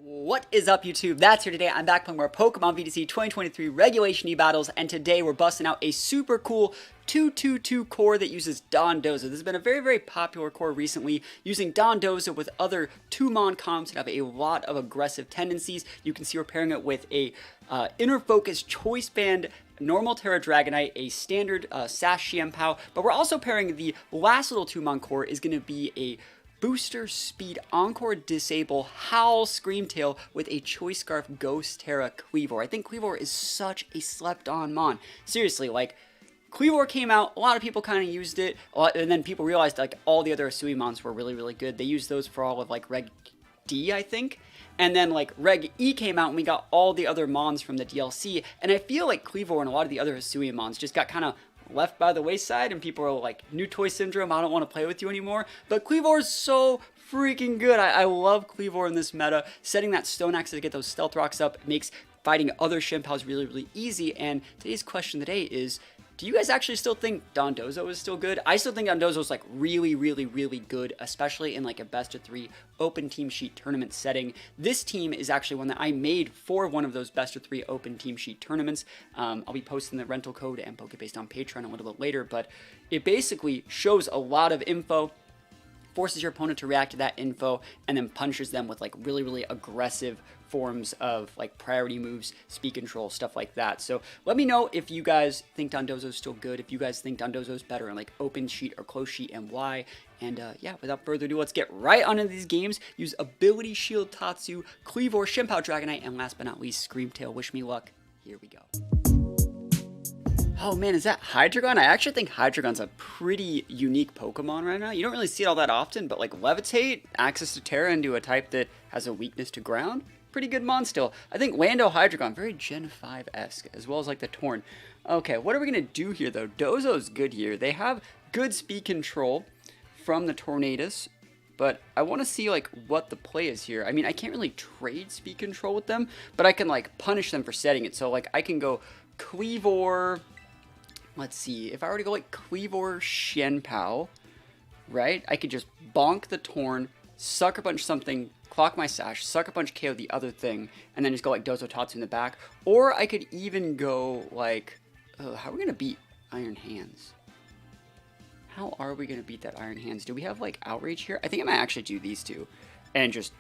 What is up, YouTube? That's here today. I'm back playing more Pokemon VGC 2023 Regulation E-Battles, and today we're busting out a super cool 2-2-2 core that uses Dondozo. This has been a very popular core recently, using Dondozo with other 2-mon comps that have a lot of aggressive tendencies. You can see we're pairing it with a Inner Focus Choice Band normal Terra Dragonite, a standard Sash Xianpao, but we're also pairing the last little 2-mon core is going to be a Booster Speed Encore Disable Howl Screamtail with a Choice Scarf Ghost Terra Kleavor. I think Kleavor is such a slept-on mon. Seriously, like, Kleavor came out, a lot of people kind of used it, and then people realized, like, all the other Asui mons were really good. They used those for all of, like, Reg D, I think. And then, like, Reg E came out, and we got all the other mons from the DLC, and I feel like Kleavor and a lot of the other Asui mons just got kind of left by the wayside, and people are like, new toy syndrome, I don't want to play with you anymore. But Kleavor is so freaking good. I love Kleavor in this meta. Setting that Stone Axe to get those Stealth Rocks up makes fighting other Xianpaos really easy. And today's question today is, do you guys actually still think Dondozo is still good? I still think Dondozo is like really good, especially in like a best of 3 open team sheet tournament setting. This team is actually one that I made for one of those best of 3 open team sheet tournaments. I'll be posting the rental code and Pokebased on Patreon a little bit later, but it basically shows a lot of info, forces your opponent to react to that info, and then punishes them with like really aggressive forms of like priority moves, speed control, stuff like that. So let me know if you guys think Dondozo is still good, if you guys think Dondozo is better in like open sheet or closed sheet, and why. And yeah, without further ado, let's get right on into these games. Use Ability Shield Tatsu, Kleavor, Xianpao Dragonite, and last but not least, Screamtail. Wish me luck. Here we go. Oh man, is that Hydreigon? I actually think Hydreigon's a pretty unique Pokemon right now. You don't really see it all that often, but like Levitate, access to Terra into a type that has a weakness to ground, pretty good mon still. I think Lando Hydreigon, very Gen 5-esque, as well as like the Torn. Okay, what are we going to do here though? Dozo's good here. They have good speed control from the Tornadus, but I want to see like what the play is here. I mean, I can't really trade speed control with them, but I can like punish them for setting it. So like I can go Kleavor. Let's see, if I were to go like Kleavor Xianpao, right? I could just bonk the Torn, Sucker Punch something, clock my Sash, Sucker Punch KO the other thing, and then just go like Dozo Tatsu in the back. Or I could even go like, how are we going to beat Iron Hands? How are we going to beat that Iron Hands? Do we have like Outrage here? I think I might actually do these two and just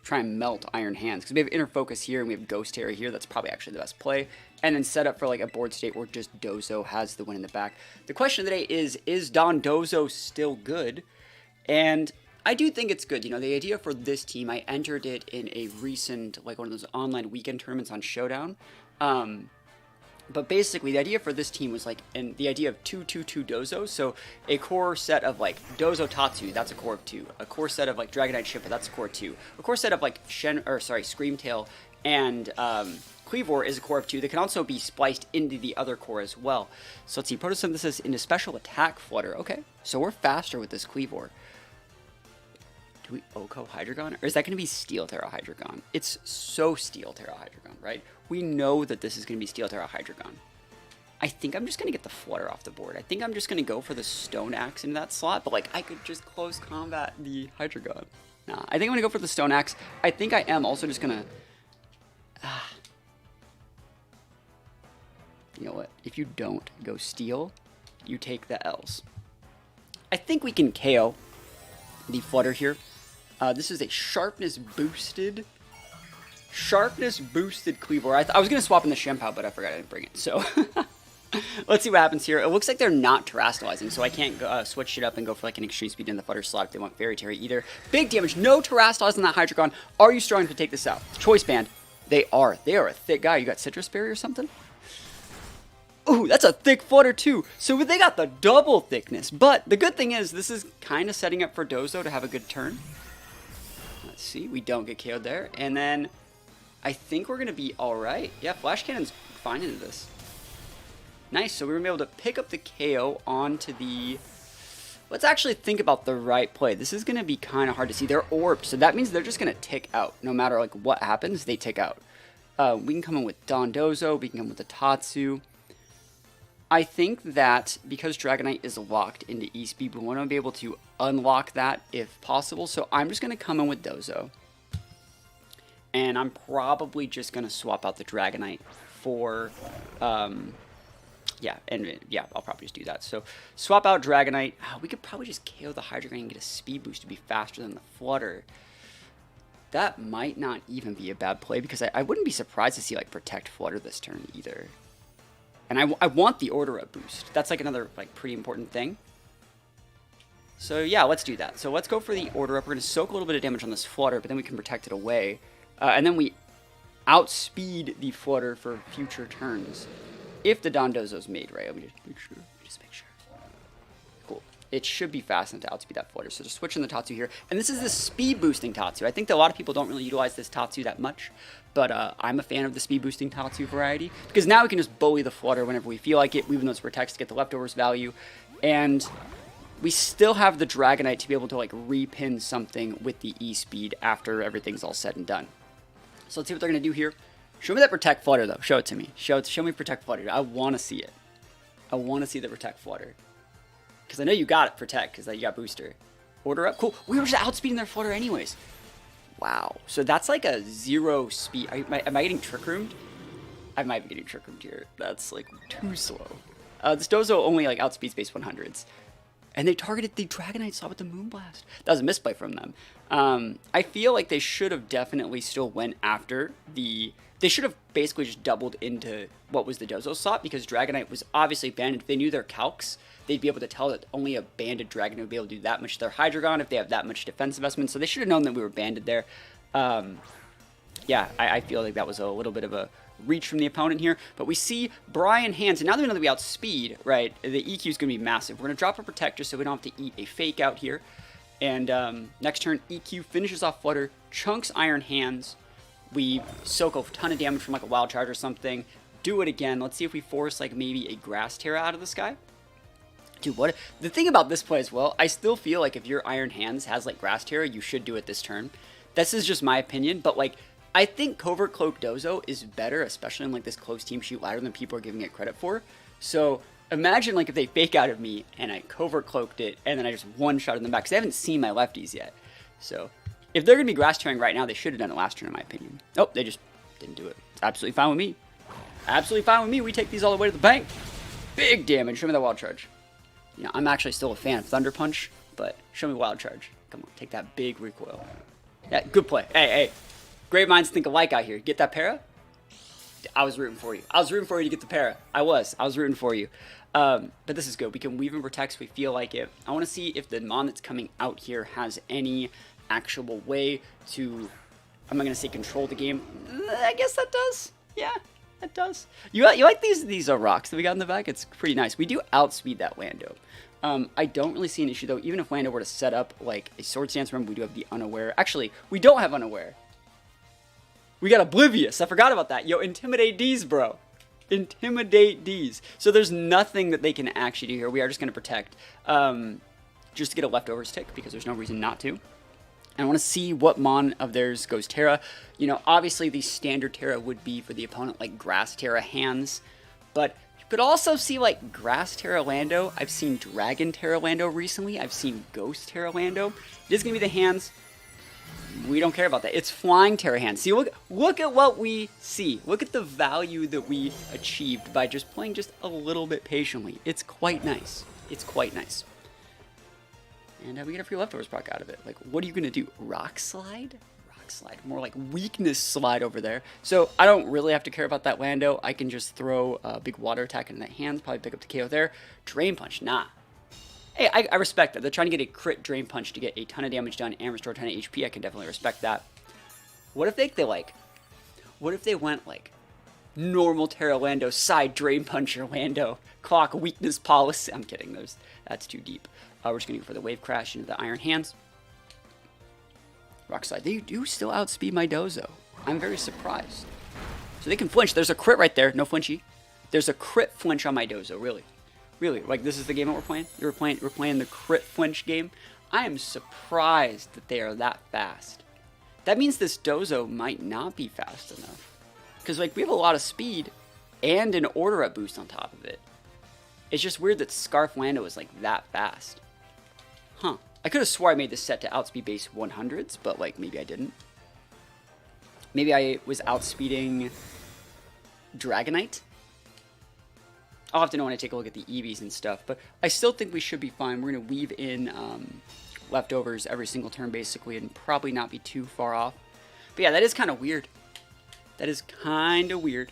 try and melt Iron Hands, because we have Inner Focus here and we have Ghost Terra here. That's probably actually the best play. And then set up for like a board state where just Dozo has the win in the back. The question of the day is Dondozo still good? And I do think it's good. You know, the idea for this team, I entered it in a recent, like one of those online weekend tournaments on Showdown. But basically, the idea for this team was like, and the idea of 2-2-2 Dozo. So a core set of like Dozo Tatsu, that's a core of 2. A core set of like Dragonite Shippa, that's a core of 2. A core set of like Screamtail and Kleavor is a core of 2 that can also be spliced into the other core as well. So let's see, Photosynthesis into Special Attack Flutter. Okay, so we're faster with this Kleavor. Do we Oko Hydreigon? Or is that going to be Steel Terra Hydreigon? It's so Steel Terra Hydreigon, right? We know that this is going to be Steel Terra Hydreigon. I think I'm just going to get the Flutter off the board. I think I'm just going to go for the Stone Axe into that slot, but like I could just close combat the Hydreigon. Nah, I think I'm going to go for the Stone Axe. I think I am also just going to... You know what? If you don't go Steel, you take the L's. I think we can KO the Flutter here. This is a Sharpness boosted Kleavor. I was going to swap in the Xianpao, but I forgot I didn't bring it. So let's see what happens here. It looks like they're not terastallizing, so I can't switch it up and go for like an extreme speed in the Flutter slot if they want Fairy Terry either. Big damage, no terastallize on that Hydreigon. Are you strong to take this out? Choice Band. They are a thick guy. You got Citrus Berry or something? Ooh, that's a thick Flutter too. So they got the double thickness. But the good thing is this is kind of setting up for Dozo to have a good turn. Let's see, we don't get KO'd there. And then I think we're going to be all right. Yeah, Flash Cannon's fine into this. Nice, so we were able to pick up the KO onto the... Let's actually think about the right play. This is going to be kind of hard to see. They're orbed, so that means they're just going to tick out. No matter like what happens, they tick out. We can come in with Dondozo. We can come with the Tatsu. I think that because Dragonite is locked into E-Speed, we want to be able to unlock that if possible. So I'm just going to come in with Dozo. and I'm probably just going to swap out the Dragonite for, yeah, I'll probably just do that. So swap out Dragonite. We could probably just KO the Hydro Gun and get a speed boost to be faster than the Flutter. That might not even be a bad play, because I wouldn't be surprised to see, like, Protect Flutter this turn either. And I want the Order Up boost. That's, like, another, like, pretty important thing. So, yeah, let's do that. So let's go for the Order Up. We're going to soak a little bit of damage on this Flutter, but then we can protect it away. And then we outspeed the Flutter for future turns. If the Dondozo's made, right? Let me just make sure. Cool. It should be fast enough to outspeed that Flutter. So just switching the Tatsu here. And this is the speed boosting Tatsu. I think that a lot of people don't really utilize this Tatsu that much. But I'm a fan of the speed boosting Tatsu variety. Because now we can just bully the Flutter whenever we feel like it, even though it's protects to get the leftovers value. And we still have the Dragonite to be able to, like, repin something with the E-Speed after everything's all said and done. So let's see what they're going to do here. Show me that Protect Flutter, though. Show it to me. Show me Protect Flutter. I want to see it. I want to see the Protect Flutter. Because I know you got it, Protect, because you got Booster. Order Up. Cool. We were just outspeeding their Flutter anyways. Wow. So that's like a 0 speed. Am I getting Trick Roomed? I might be getting Trick Roomed here. That's, like, too slow. This Dozo only, like, outspeeds base 100s. And they targeted the Dragonite slot with the Moonblast. That was a misplay from them. I feel like they should have definitely still went after the... They should have basically just doubled into what was the Dozo slot, because Dragonite was obviously banded. If they knew their calcs, they'd be able to tell that only a banded Dragonite would be able to do that much to their Hydreigon if they have that much defense investment. So they should have known that we were banded there. Yeah, I feel like that was a little bit of a reach from the opponent here. But we see Brian Hands, and now that we know that we outspeed, right, the EQ is going to be massive. We're going to drop a Protector so we don't have to eat a Fake Out here. And next turn, EQ finishes off Flutter, chunks Iron Hands. We soak a ton of damage from, like, a Wild Charge or something. Do it again. Let's see if we force, like, maybe a Grass Terra out of the sky. Dude, what? The thing about this play as well, I still feel like if your Iron Hands has, like, Grass Terra, you should do it this turn. This is just my opinion, but, like, I think Covert Cloak Dozo is better, especially in, like, this close team shoot ladder than people are giving it credit for. So imagine, like, if they Fake Out of me and I Covert Cloaked it and then I just one-shotted them back, because I haven't seen my lefties yet. So if they're going to be Grass Tearing right now, they should have done it last turn, in my opinion. Oh, they just didn't do it. It's absolutely fine with me. Absolutely fine with me. We take these all the way to the bank. Big damage. Show me that Wild Charge. You know, I'm actually still a fan of Thunder Punch, but show me Wild Charge. Come on, take that big recoil. Yeah, good play. Hey. Great minds think alike out here. Get that para? I was rooting for you. I was rooting for you to get the para. I was rooting for you. But this is good. We can Weave and Protect so we feel like it. I want to see if the Mon that's coming out here has any actual way to, I'm not going to say control the game. I guess that does. Yeah, that does. You like these rocks that we got in the back? It's pretty nice. We do outspeed that Lando. I don't really see an issue, though. Even if Lando were to set up, like, a Sword Stance, remember, we do have the Unaware. Actually, we don't have Unaware. We got Oblivious. I forgot about that. Yo, Intimidate D's, bro. Intimidate D's. So there's nothing that they can actually do here. We are just going to protect. Just to get a leftovers tick, because there's no reason not to. And I want to see what Mon of theirs goes Terra. You know, obviously the standard Terra would be for the opponent, like Grass Terra Hands. But you could also see, like, Grass Terra Lando. I've seen Dragon Terra Lando recently. I've seen Ghost Terra Lando. It is going to be the hands. We don't care about that. It's Flying Terra Hands. See, look at what we see. Look at the value that we achieved by just playing just a little bit patiently. It's quite nice. It's quite nice. And we get a free leftovers proc out of it. Like, what are you going to do? Rock Slide? Rock Slide. More like Weakness Slide over there. So I don't really have to care about that Lando. I can just throw a big water attack into that hands. Probably pick up the KO there. Drain Punch. Nah. Hey, I respect that. They're trying to get a crit Drain Punch to get a ton of damage done and restore a ton of HP. I can definitely respect that. What if what if they went, like, normal Terra Lando, side Drain Punch Lando, clock weakness policy? I'm kidding. That's too deep. We're just going to go for the Wave Crash into the Iron Hands. Rock Slide. They do still outspeed my Dozo. I'm very surprised. So they can flinch. There's a crit right there. No flinchy. There's a crit flinch on my Dozo. Really. Really. Like, this is the game that we're playing? We're playing the crit flinch game? I am surprised that they are that fast. That means this Dozo might not be fast enough. Because, like, we have a lot of speed and an Order Up boost on top of it. It's just weird that Scarf Lando is, like, that fast. Huh. I could have swore I made this set to outspeed base 100s, but, like, maybe I didn't. Maybe I was outspeeding Dragonite. I'll have to know when I take a look at the EVs and stuff, but I still think we should be fine. We're going to weave in leftovers every single turn, basically, and probably not be too far off. But yeah, that is kind of weird. That is kind of weird.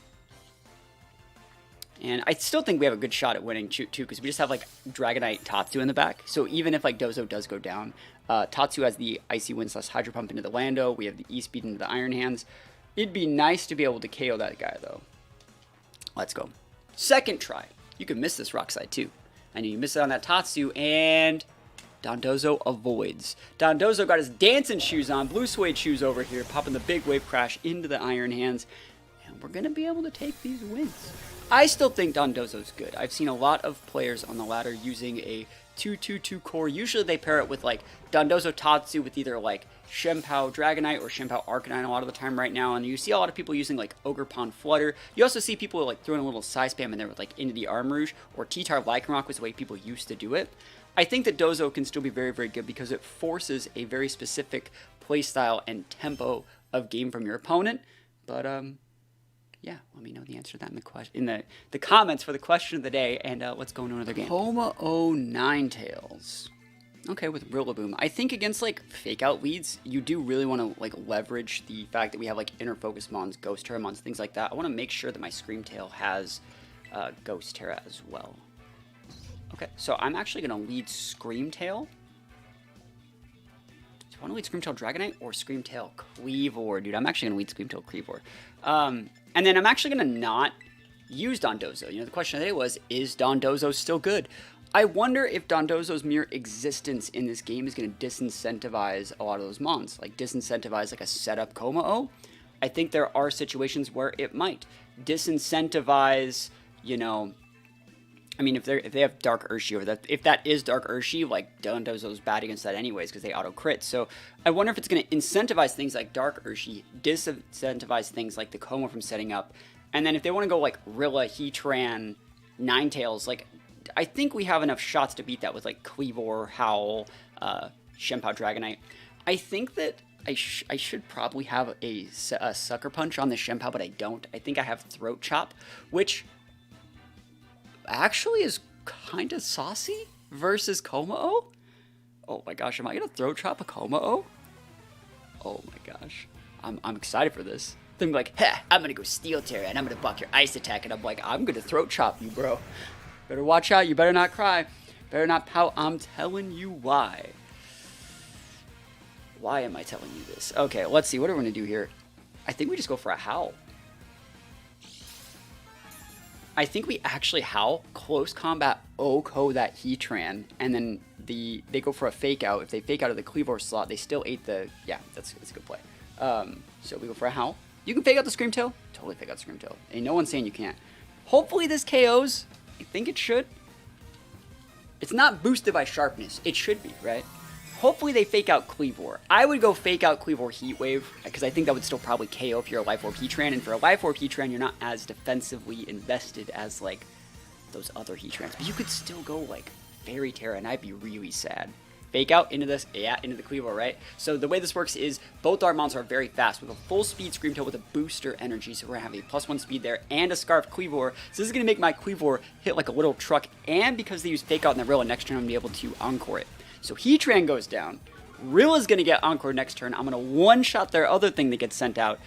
And I still think we have a good shot at winning, too, because we just have, like, Dragonite Tatsu in the back. So even if, like, Dozo does go down, Tatsu has the Icy Wind / Hydro Pump into the Lando. We have the E-Speed into the Iron Hands. It'd be nice to be able to KO that guy, though. Let's go. Second try. You can miss this rock side too. I know you missed it on that Tatsu, and Dondozo avoids. Dondozo got his dancing shoes on, blue suede shoes over here, popping the big wave crash into the Iron Hands, and we're going to be able to take these wins. I still think Dondozo's good. I've seen a lot of players on the ladder using a 2-2-2 core. Usually they pair it with like Dondozo Tatsu with either like Shempao Dragonite or Shempao Arcanine a lot of the time right now, and you see a lot of people using like Ogre Pond Flutter. You also see people like throwing a little side spam in there with like Into the Armrouge or T-Tar Lycanroc was the way people used to do it. I think that Dozo can still be very, very good because it forces a very specific playstyle and tempo of game from your opponent. But yeah, let me know the answer to that in the comments for the question of the day, and let's go into another game. Homa-O Ninetales. Okay, with Rillaboom. I think against, like, fake-out leads, you do really want to, like, leverage the fact that we have, like, Inner Focus Mons, Ghost Terra Mons, things like that. I want to make sure that my Screamtail has Ghost Terra as well. Okay, so I'm actually going to lead Screamtail. Do I want to lead Screamtail Dragonite or Screamtail Kleavor? Dude, I'm actually going to lead Screamtail Kleavor. And then I'm actually going to not use Dondozo. You know, the question of the day was, is Dondozo still good? I wonder if Dondozo's mere existence in this game is going to disincentivize a lot of those mons. Like, disincentivize, like, a setup Homa-O. I think there are situations where it might. Disincentivize, you know... I mean, if they have Dark Urshi over that, if that is Dark Urshi, like, Dondozo's bad against that anyways, because they auto-crit. So, I wonder if it's going to incentivize things like Dark Urshi, disincentivize things like the Como from setting up, and then if they want to go, like, Rilla, Heatran, Ninetales, like... I think we have enough shots to beat that with, like, Kleavor, Howl, Shempao Dragonite. I think that I should probably have a Sucker Punch on the Shempao, but I don't. I think I have Throat Chop, which actually is kind of saucy versus Homa-O. Oh my gosh, am I going to Throat Chop a Homa-O? Oh my gosh. I'm excited for this. Then be like, heh, I'm going to go Steel Terra, and I'm going to buck your Ice Attack, and I'm like, I'm going to Throat Chop you, bro. Better watch out. You better not cry. Better not pout. I'm telling you why. Why am I telling you this? Okay, let's see. What are we going to do here? I think we just go for a Howl. I think we actually Howl, close combat, OHKO that Heatran, and then they go for a Fake Out. If they Fake Out of the Kleavor slot, they still ate the... Yeah, that's a good play. So we go for a Howl. You can Fake Out the Screamtail. Totally Fake Out the Screamtail. Ain't no one saying you can't. Hopefully this KOs... I think it should. It's not boosted by sharpness. It should be, right? Hopefully they Fake Out Kleavor. I would go Fake Out Kleavor Heat Wave, because I think that would still probably KO if you're a Life Orb Heatran, and for a Life Orb Heatran, you're not as defensively invested as, like, those other Heatrans. But you could still go, like, Fairy Terra, and I'd be really sad. Fake Out into this, yeah, into the Kleavor, right? So the way this works is both our mons are very fast with a full speed Screamtail with a booster energy. So we're gonna have a +1 speed there and a Scarf Kleavor. So this is gonna make my Kleavor hit like a little truck. And because they use Fake Out in the Rilla, next turn I'm gonna be able to Encore it. So Heatran goes down. Rilla's gonna get Encore next turn. I'm gonna one-shot their other thing that gets sent out.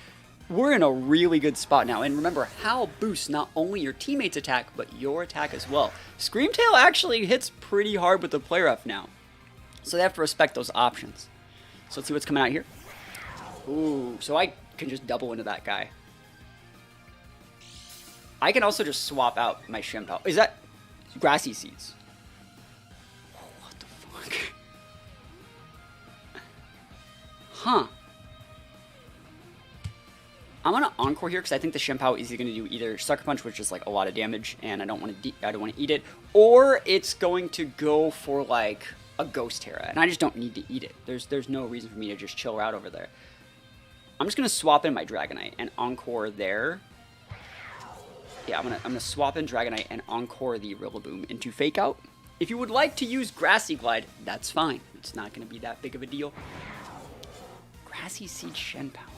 We're in a really good spot now. And remember, Howl boosts not only your teammate's attack, but your attack as well. Screamtail actually hits pretty hard with the Play Rough now. So they have to respect those options. So let's see what's coming out here. Ooh, so I can just double into that guy. I can also just swap out my Shempao. Is that Grassy Seeds? What the fuck? Huh. I'm gonna Encore here because I think the Shempao is going to do either Sucker Punch, which is like a lot of damage, and I don't want to eat it, or it's going to go for like a Ghost Terra, and I just don't need to eat it. There's no reason for me to just chill out over there. I'm just gonna swap in my Dragonite and Encore there. Yeah, I'm gonna swap in Dragonite and Encore the Rillaboom into Fake Out. If you would like to use Grassy Glide, that's fine. It's not gonna be that big of a deal. Grassy Seed Shempao.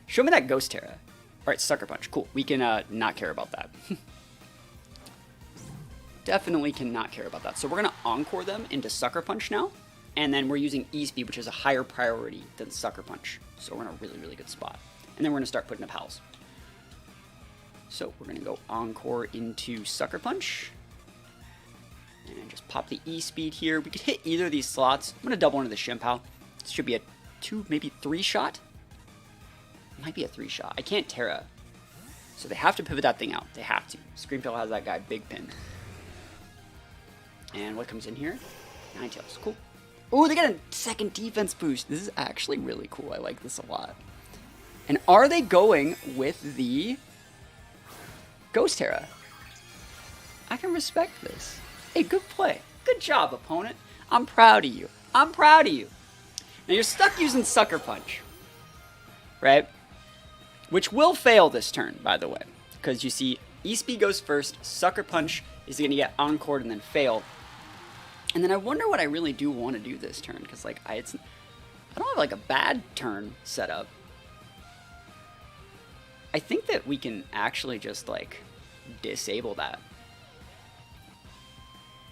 Show me that Ghost Terra. Alright, Sucker Punch. Cool. We can not care about that. Definitely cannot care about that. So we're going to Encore them into Sucker Punch now. And then we're using E-Speed, which is a higher priority than Sucker Punch. So we're in a really, really good spot. And then we're going to start putting up Howls. So we're going to go Encore into Sucker Punch. And just pop the E-Speed here. We could hit either of these slots. I'm going to double into the Shimpow. This should be a 2, maybe 3 shot. Might be a 3 shot. I can't Terra. So they have to pivot that thing out. They have to. Screamtail has that guy big pin. And what comes in here? Ninetales. Cool. Oh, they got a second defense boost. This is actually really cool. I like this a lot. And are they going with the Ghost Terra? I can respect this. Hey, good play. Good job, opponent. I'm proud of you. I'm proud of you. Now you're stuck using Sucker Punch. Right? Which will fail this turn, by the way. Because you see, E-Speed goes first. Sucker Punch is going to get Encored and then fail. And then I wonder what I really do want to do this turn. Because like, I don't have like a bad turn set up. I think that we can actually just like disable that.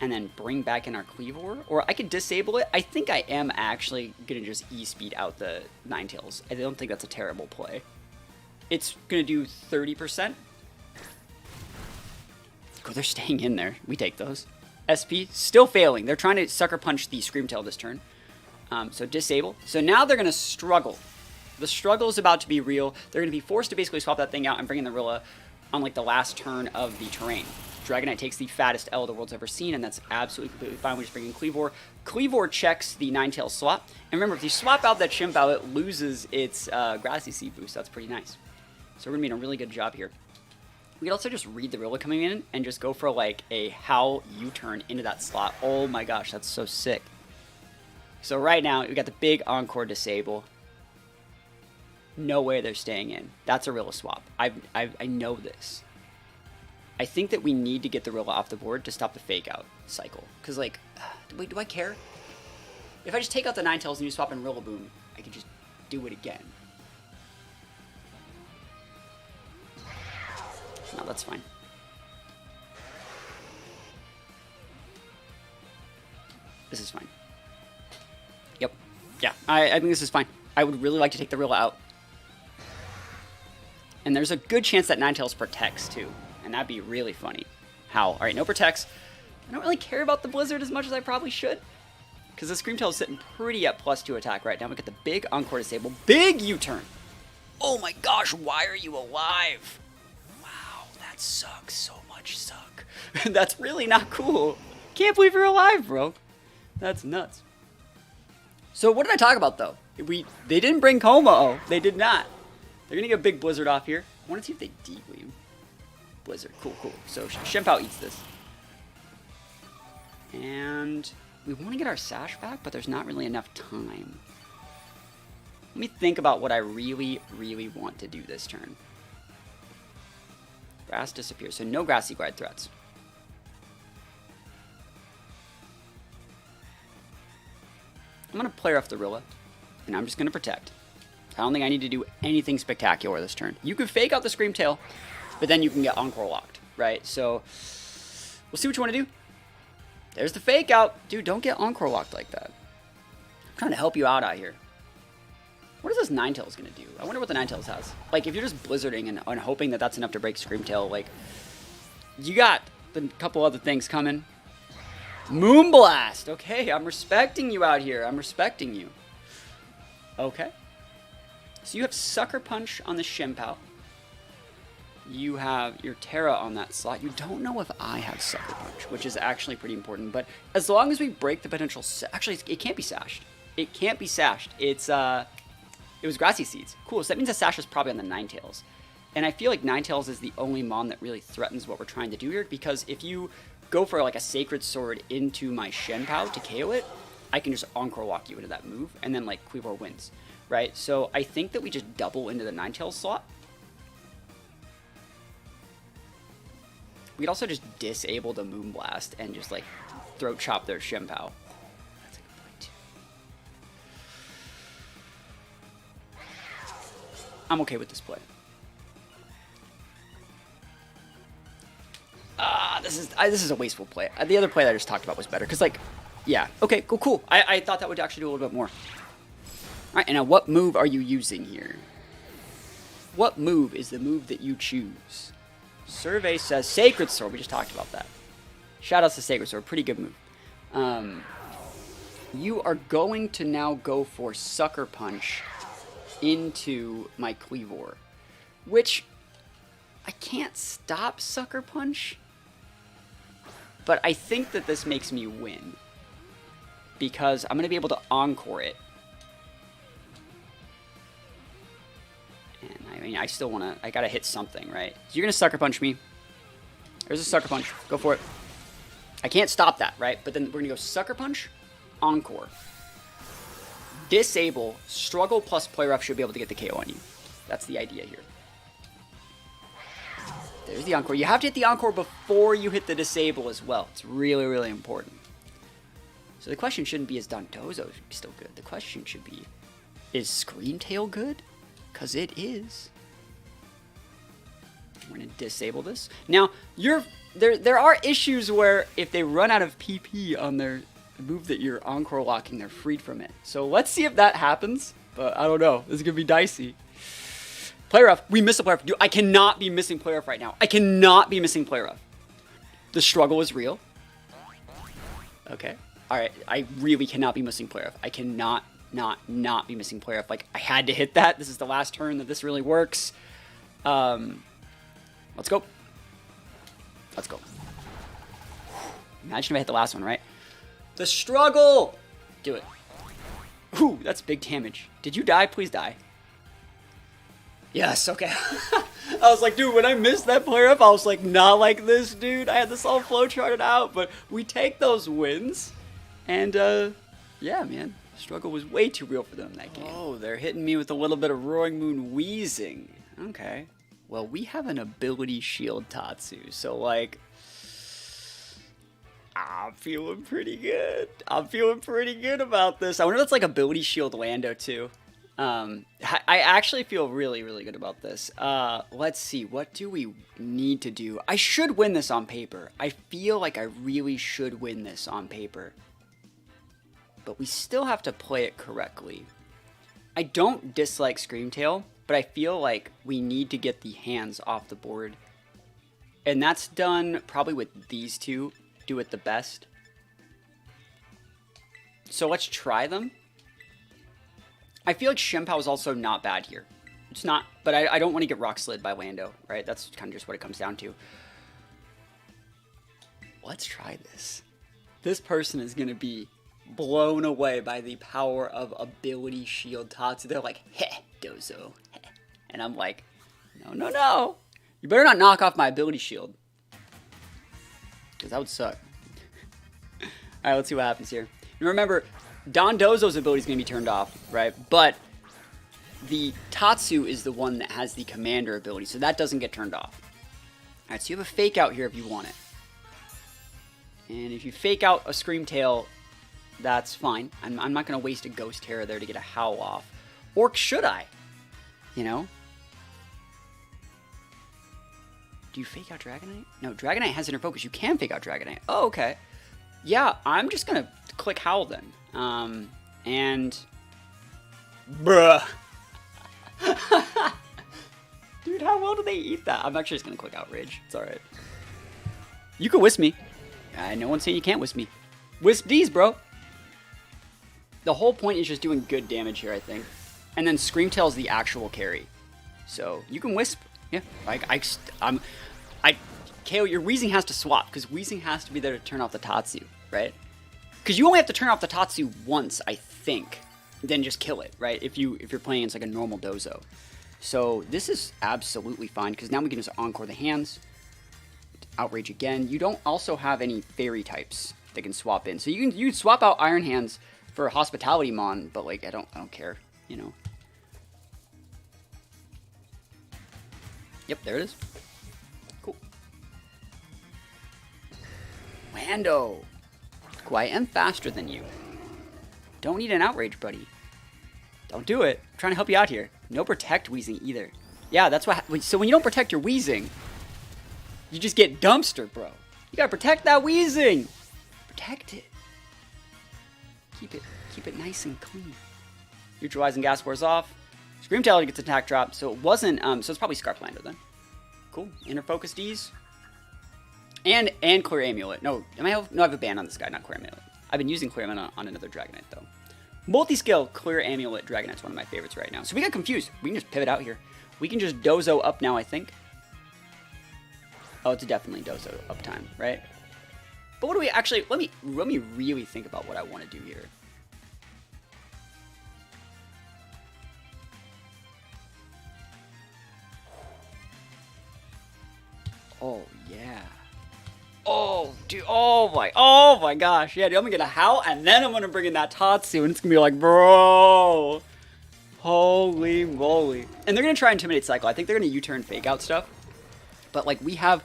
And then bring back in our Kleavor. Or I could disable it. I think I am actually going to just E-Speed out the Ninetales. I don't think that's a terrible play. It's going to do 30%. Oh, they're staying in there. We take those. SP, still failing. They're trying to Sucker Punch the Screamtail this turn. So disable. So now they're going to struggle. The struggle is about to be real. They're going to be forced to basically swap that thing out and bring in the Rilla on like the last turn of the terrain. Dragonite takes the fattest L the world's ever seen, and that's absolutely completely fine. We just bring in Kleavor. Kleavor checks the Ninetales swap. And remember, if you swap out that Shimpow, it loses its Grassy Seed boost. That's pretty nice. So we're going to be in a really good job here. We could also just read the Rilla coming in and just go for like a Howl U-turn into that slot. Oh my gosh, that's so sick. So right now, we got the big Encore disable. No way they're staying in. That's a Rilla swap. I know this. I think that we need to get the Rilla off the board to stop the fake out cycle. Because like, wait, do I care? If I just take out the Ninetales and you swap in Rillaboom, I could just do it again. No, that's fine. This is fine. Yep. Yeah, I think this is fine. I would really like to take the Rilla out. And there's a good chance that Ninetales protects, too. And that'd be really funny. Howl. Alright, no protects. I don't really care about the Blizzard as much as I probably should. Because the Screamtail is sitting pretty at +2 attack right now. We get the big Encore disable. Big U-turn! Oh my gosh, why are you alive? That sucks so much, suck. That's really not cool. Can't believe you're alive, bro. That's nuts. So what did I talk about, though? They didn't bring Como. They did not. They're going to get a big Blizzard off here. I want to see if they D-Weave. Blizzard. Cool, cool. So Shimpow eats this. And we want to get our Sash back, but there's not really enough time. Let me think about what I really, really want to do this turn. Grass disappears, so no Grassy Glide threats. I'm going to play off the Rilla, and I'm just going to protect. I don't think I need to do anything spectacular this turn. You could fake out the Screamtail, but then you can get Encore locked, right? So, we'll see what you want to do. There's the fake out. Dude, don't get Encore locked like that. I'm trying to help you out here. What is this Ninetales going to do? I wonder what the Ninetales has. Like, if you're just Blizzarding and hoping that that's enough to break Screamtail, like, you got a couple other things coming. Moonblast! Okay, I'm respecting you out here. I'm respecting you. Okay. So you have Sucker Punch on the Shimpow. You have your Terra on that slot. You don't know if I have Sucker Punch, which is actually pretty important. But as long as we break the potential... Actually, it can't be sashed. It can't be sashed. It was Grassy Seeds. Cool, so that means the Sash is probably on the Ninetales. And I feel like Ninetales is the only mon that really threatens what we're trying to do here, because if you go for like a Sacred Sword into my Shimpow to KO it, I can just Encore walk you into that move, and then like Kleavor wins, right? So I think that we just double into the Ninetales slot. We could also just disable the Moonblast and just like throat chop their Shimpow. That's a good point too. I'm okay with this play. This is a wasteful play. The other play that I just talked about was better. Because, like, yeah. Okay, cool. I thought that would actually do a little bit more. All right, and now what move are you using here? What move is the move that you choose? Survey says Sacred Sword. We just talked about that. Shoutouts to Sacred Sword. Pretty good move. You are going to now go for Sucker Punch into my Kleavor. Which, I can't stop Sucker Punch. But I think that this makes me win. Because I'm going to be able to Encore it. And I mean, I still want to... I got to hit something, right? So you're going to Sucker Punch me. There's a Sucker Punch. Go for it. I can't stop that, right? But then we're going to go Sucker Punch, Encore. Disable, Struggle plus Play Rough should be able to get the KO on you. That's the idea here. There's the Encore. You have to hit the Encore before you hit the Disable as well. It's really, really important. So the question shouldn't be, is Dondozo still good? The question should be, is Screamtail good? Because it is. We're going to disable this. Now, there are issues where if they run out of PP on their move that you're Encore locking, they're freed from it. So let's see if that happens. But I don't know. This is going to be dicey. Play Rough. We missed a Play Rough. Dude, I cannot be missing Play Rough right now. I cannot be missing Play Rough. The struggle is real. Okay. Alright. I really cannot be missing Play Rough. I cannot not be missing Play Rough. Like, I had to hit that. This is the last turn that this really works. Let's go. Let's go. Imagine if I hit the last one, right? The struggle! Do it. Ooh, that's big damage. Did you die? Please die. Yes, okay. I was like, dude, when I missed that player up, I was like, not like this, dude. I had this all flow charted out, but we take those wins. And, yeah, man. The struggle was way too real for them in that game. Oh, they're hitting me with a little bit of Roaring Moon wheezing. Okay. Well, we have an ability shield Tatsu, so, like, I'm feeling pretty good. I'm feeling pretty good about this. I wonder if it's like ability shield Lando, too. I actually feel really, really good about this. Let's see. What do we need to do? I should win this on paper. I feel like I really should win this on paper. But we still have to play it correctly. I don't dislike Screamtail, but I feel like we need to get the hands off the board. And that's done probably with these two. Do it the best. So let's try them. I feel like Shempao is also not bad here. It's not, but I don't want to get rock slid by Lando, right? That's kind of just what it comes down to. Let's try this. This person is going to be blown away by the power of ability shield Tatsu. They're like, heh, Dozo. Heh. And I'm like, no. You better not knock off my ability shield. Because that would suck. Alright, let's see what happens here. And remember, Dondozo's ability is going to be turned off, right? But the Tatsu is the one that has the commander ability, so that doesn't get turned off. Alright, so you have a fake out here if you want it. And if you fake out a Screamtail, that's fine. I'm not going to waste a Ghost Terror there to get a Howl off. Or should I? You know? Do you fake out Dragonite? No, Dragonite has inner focus. You can fake out Dragonite. Oh, okay. Yeah, I'm just going to click Howl then. And... Bruh. Dude, how well do they eat that? I'm actually just going to click Outrage. It's alright. You can Wisp me. No one's saying you can't Wisp me. Wisp D's, bro. The whole point is just doing good damage here, I think. And then Screamtail's the actual carry. So, you can Wisp. Yeah, KO, your Weezing has to swap, because Weezing has to be there to turn off the Tatsu, right? Because you only have to turn off the Tatsu once, I think, then just kill it, right? If you're playing against like a normal Dozo. So this is absolutely fine, because now we can just Encore the hands, Outrage again. You don't also have any Fairy types that can swap in, so you can swap out Iron Hands for Hospitality Mon, but like I don't care, you know. Yep, there it is. Cool. Lando. Cool, I am faster than you. Don't need an Outrage, buddy. Don't do it. I'm trying to help you out here. No protect Weezing either. Yeah, that's what. So when you don't protect your Weezing, you just get dumpster, bro. You gotta protect that Weezing. Protect it. Keep it nice and clean. Neutralizing gas wears off. Scream Tail gets attack drop, so it wasn't. So it's probably Scarf Lander then. Cool. Inner Focus D's. And Clear Amulet. No, I have a ban on this guy, not Clear Amulet. I've been using Clear Amulet on another Dragonite though. Multi-skill Clear Amulet Dragonite's one of my favorites right now. So we got confused. We can just pivot out here. We can just Dozo up now, I think. Oh, it's definitely Dozo up time, right? But what do we actually... Let me really think about what I want to do here. Oh, yeah. Oh, dude. Oh my gosh. Yeah, dude, I'm gonna get a Howl, and then I'm gonna bring in that Tatsu, and it's gonna be like, bro. Holy moly. And they're gonna try Intimidate Cycle. I think they're gonna U-turn Fake Out stuff. But, like, we have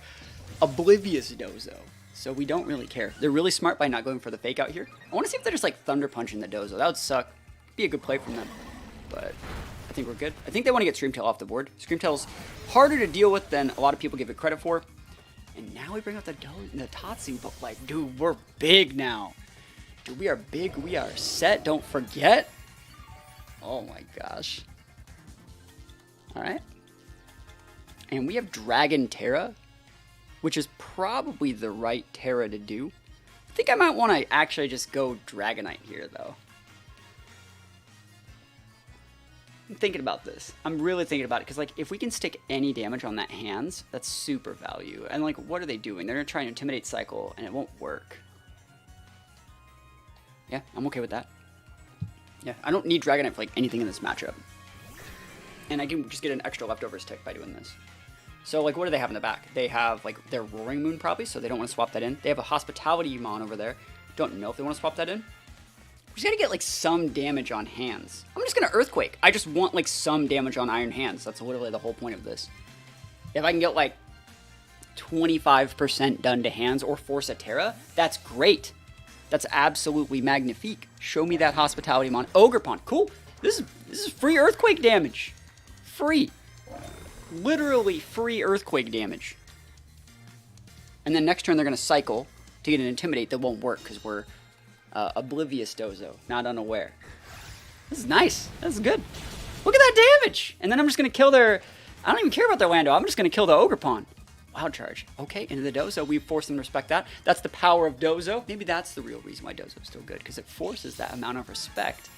Oblivious Dozo, so we don't really care. They're really smart by not going for the Fake Out here. I want to see if they're just, like, Thunder Punching the Dozo. That would suck. Be a good play from them. But I think we're good. I think they want to get Scream Tail off the board. Scream Tail's harder to deal with than a lot of people give it credit for. And now we bring out the Tatsu, but, like, dude, we're big now. Dude, we are big. We are set. Don't forget. Oh, my gosh. All right. And we have Dragon Terra, which is probably the right Terra to do. I think I might want to actually just go Dragonite here, though. I'm thinking about this. I'm really thinking about it, because, like, if we can stick any damage on that hands, that's super value. And, like, what are they doing? They're going to try and Intimidate Cycle, and it won't work. Yeah, I'm okay with that. Yeah, I don't need Dragonite for, like, anything in this matchup. And I can just get an extra leftovers tick by doing this. So, like, what do they have in the back? They have, like, their Roaring Moon, probably, so they don't want to swap that in. They have a Hospitality Mon over there. Don't know if they want to swap that in. We just gotta get, like, some damage on hands. I'm just gonna Earthquake. I just want, like, some damage on Iron Hands. That's literally the whole point of this. If I can get, like, 25% done to hands or force a Terra, that's great. That's absolutely magnifique. Show me that Hospitality Mon. Ogerpon. Cool. This is free Earthquake damage. Free. Literally free Earthquake damage. And then next turn they're going to cycle to get an Intimidate that won't work because we're Oblivious Dozo, not unaware. This is nice. This is good. Look at that damage. And then I'm just going to kill their... I don't even care about their Lando. I'm just going to kill the Ogerpon. Wild Charge. Okay, into the Dozo. We force them to respect that. That's the power of Dozo. Maybe that's the real reason why Dozo is still good, because it forces that amount of respect.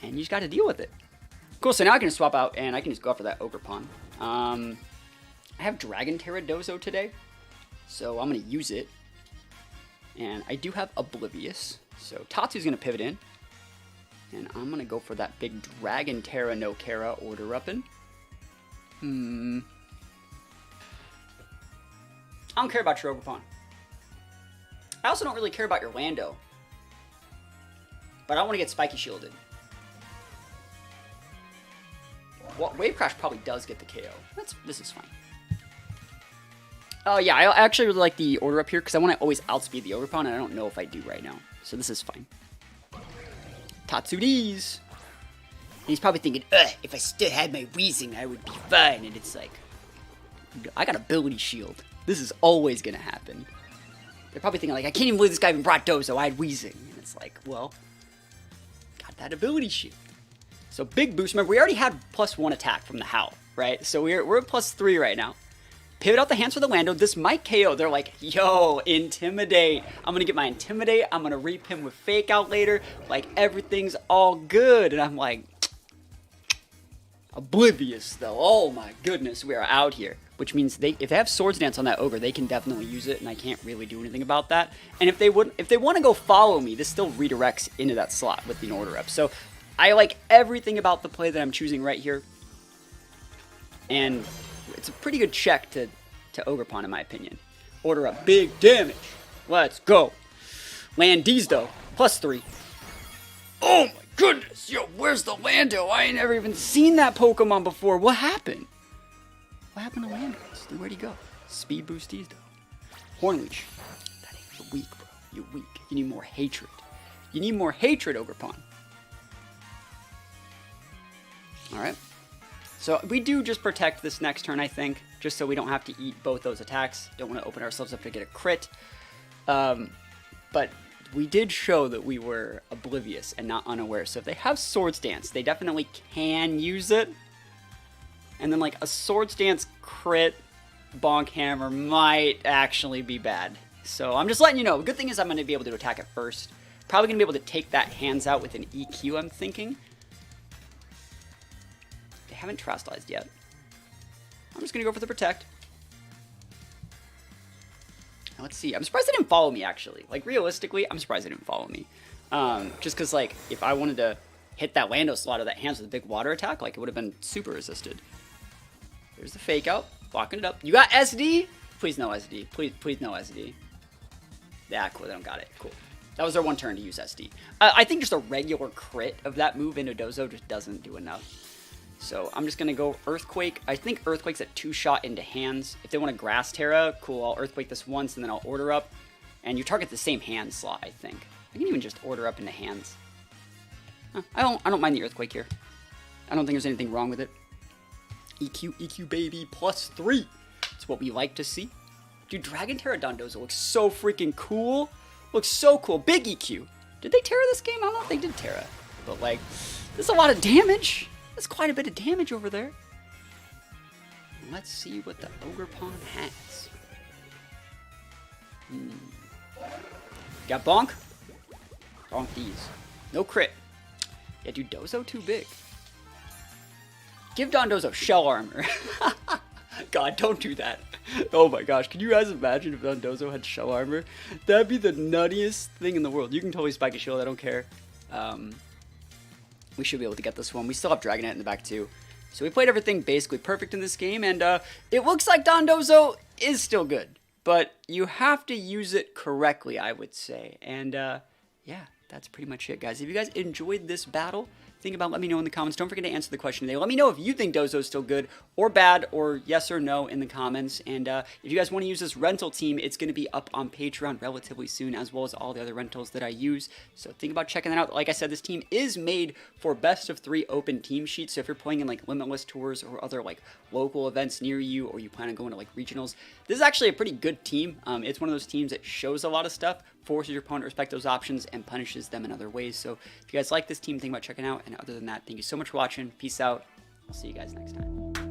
And you just got to deal with it. Cool, so now I can just swap out, and I can just go after that Ogerpon. I have Dragon Terra Dozo today, so I'm going to use it. And I do have Oblivious, so Tatsu's going to pivot in. And I'm going to go for that big Dragon Terra no Kara order up in. I don't care about your Ogerpon. I also don't really care about your Lando. But I want to get Spiky Shielded. Well, Wave Crash probably does get the KO. This is fine. Oh yeah, I actually really like the order up here because I want to always outspeed the Ogerpon, and I don't know if I do right now. So this is fine. Tatsudi's. And he's probably thinking, if I still had my Weezing, I would be fine. And it's like, I got Ability Shield. This is always going to happen. They're probably thinking, like, I can't even believe this guy even brought Dozo. I had Weezing. And it's like, well, got that Ability Shield. So big boost. Remember, we already had +1 attack from the Howl, right? So we're at +3 right now. Pivot out the hands for the Lando. This might KO. They're like, yo, Intimidate. I'm going to get my Intimidate. I'm going to reap him with Fake Out later. Like, everything's all good. And I'm like, Oblivious, though. Oh, my goodness. We are out here. Which means if they have Swords Dance on that Ogre, they can definitely use it, and I can't really do anything about that. And if they want to go follow me, this still redirects into that slot with the order up. So I like everything about the play that I'm choosing right here. And it's a pretty good check to Ogerpon, in my opinion. Order up big damage. Let's go. Land D's, though. +3. Oh, my goodness. Yo, where's the Lando? I ain't never even seen that Pokemon before. What happened? What happened to Landos? Where'd he go? Speed boost D's, though. Horn Leash. That ain't, you're weak, bro. You're weak. You need more hatred. You need more hatred, Ogerpon. All right. So we do just protect this next turn, I think, just so we don't have to eat both those attacks. Don't want to open ourselves up to get a crit. But we did show that we were oblivious and not unaware. So if they have Swords Dance, they definitely can use it. And then like a Swords Dance crit Bonk Hammer might actually be bad. So I'm just letting you know. The good thing is I'm going to be able to attack it first. Probably going to be able to take that hands out with an EQ, I'm thinking. They haven't Terastallized yet. I'm just going to go for the Protect. Now, let's see. I'm surprised they didn't follow me, actually. Like, realistically, I'm surprised they didn't follow me. Just because, like, if I wanted to hit that Lando slot or that hands with a big water attack, like, it would have been super resisted. There's the Fake Out. Blocking it up. You got SD? Please no SD. Please no SD. Yeah, cool. They don't got it. Cool. That was their one turn to use SD. I think just a regular crit of that move into Dozo just doesn't do enough. So I'm just going to go Earthquake. I think Earthquake's a 2-shot into hands. If they want to Grass Terra, cool. I'll Earthquake this once and then I'll Order Up. And you target the same hand slot, I think. I can even just Order Up into hands. I don't mind the Earthquake here. I don't think there's anything wrong with it. EQ baby, +3. That's what we like to see. Dude, Dragon Terra Dondozo looks so freaking cool. Looks so cool. Big EQ. Did they Terra this game? I don't know if they did Terra. But, like, there's a lot of damage. That's quite a bit of damage over there. Let's see what the Ogerpon has. Got Bonk. Bonk these. No crit. Yeah, dude, Dozo too big. Give Dondozo Shell Armor. God, don't do that. Oh my gosh, can you guys imagine if Dondozo had Shell Armor? That'd be the nuttiest thing in the world. You can totally Spike a Shield, I don't care. We should be able to get this one. We still have Dragonite in the back too. So we played everything basically perfect in this game, and it looks like Dondozo is still good. But you have to use it correctly, I would say. And yeah, that's pretty much it, guys. If you guys enjoyed this battle, think about it, let me know in the comments. Don't forget to answer the question today. Let me know if you think Dozo is still good or bad, or yes or no in the comments. And if you guys want to use this rental team, it's going to be up on Patreon relatively soon, as well as all the other rentals that I use. So think about checking that out. Like I said, this team is made for best of 3 open team sheets. So if you're playing in like Limitless tours or other like local events near you, or you plan on going to like regionals, this is actually a pretty good team. It's one of those teams that shows a lot of stuff, forces your opponent to respect those options, and punishes them in other ways. So if you guys like this team, think about checking out. And other than that, thank you so much for watching. Peace out. I'll see you guys next time.